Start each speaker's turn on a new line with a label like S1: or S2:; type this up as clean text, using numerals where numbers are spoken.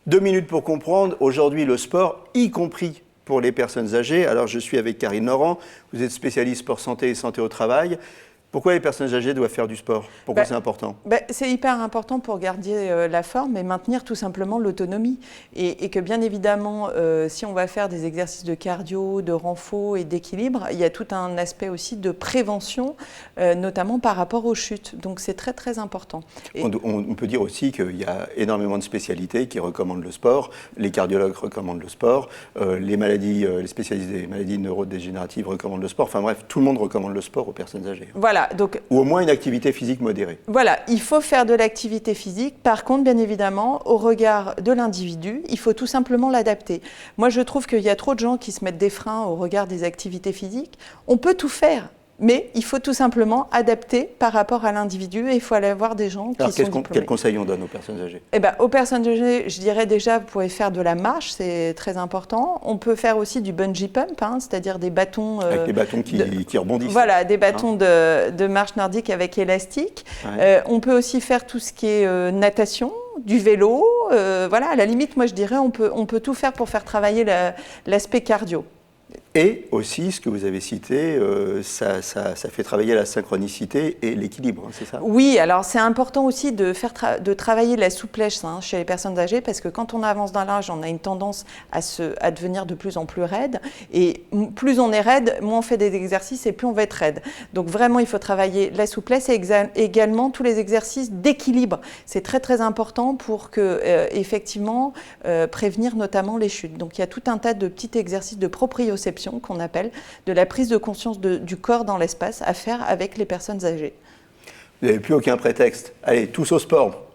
S1: 2 minutes pour comprendre, aujourd'hui le sport, y compris pour les personnes âgées. Alors je suis avec Karine Laurent, vous êtes spécialiste sport santé et santé au travail. Pourquoi les personnes âgées doivent faire du sport? Pourquoi c'est important?
S2: C'est hyper important pour garder la forme et maintenir tout simplement l'autonomie. Et que bien évidemment, si on va faire des exercices de cardio, de renfo et d'équilibre, il y a tout un aspect aussi de prévention, notamment par rapport aux chutes. Donc c'est très très important.
S1: On peut dire aussi qu'il y a énormément de spécialités qui recommandent le sport. Les cardiologues recommandent le sport. Les spécialistes des maladies neurodégénératives recommandent le sport. Enfin bref, tout le monde recommande le sport aux personnes âgées.
S2: Voilà. Donc,
S1: ou au moins une activité physique modérée.
S2: Voilà, il faut faire de l'activité physique. Par contre, bien évidemment, au regard de l'individu, il faut tout simplement l'adapter. Moi, je trouve qu'il y a trop de gens qui se mettent des freins au regard des activités physiques. On peut tout faire, mais il faut tout simplement adapter par rapport à l'individu et il faut aller voir des gens qui sont diplômés.
S1: Quels conseils on donne aux personnes âgées?
S2: Aux personnes âgées, je dirais déjà, vous pouvez faire de la marche, c'est très important. On peut faire aussi du bungee pump, c'est-à-dire des bâtons...
S1: avec des bâtons qui rebondissent.
S2: Voilà, des bâtons de marche nordique avec élastique. Ouais. On peut aussi faire tout ce qui est natation, du vélo. Voilà, à la limite, moi je dirais, on peut tout faire pour faire travailler l'aspect cardio.
S1: Et aussi, ce que vous avez cité, ça fait travailler la synchronicité et l'équilibre, c'est ça?
S2: Oui, alors c'est important aussi de travailler la souplesse chez les personnes âgées parce que quand on avance dans l'âge, on a une tendance à devenir de plus en plus raide. Et plus on est raide, moins on fait des exercices et plus on va être raide. Donc vraiment, il faut travailler la souplesse et également tous les exercices d'équilibre. C'est très très important pour effectivement prévenir notamment les chutes. Donc il y a tout un tas de petits exercices de proprioception qu'on appelle, de la prise de conscience du corps dans l'espace à faire avec les personnes âgées.
S1: Vous n'avez plus aucun prétexte. Allez, tous au sport.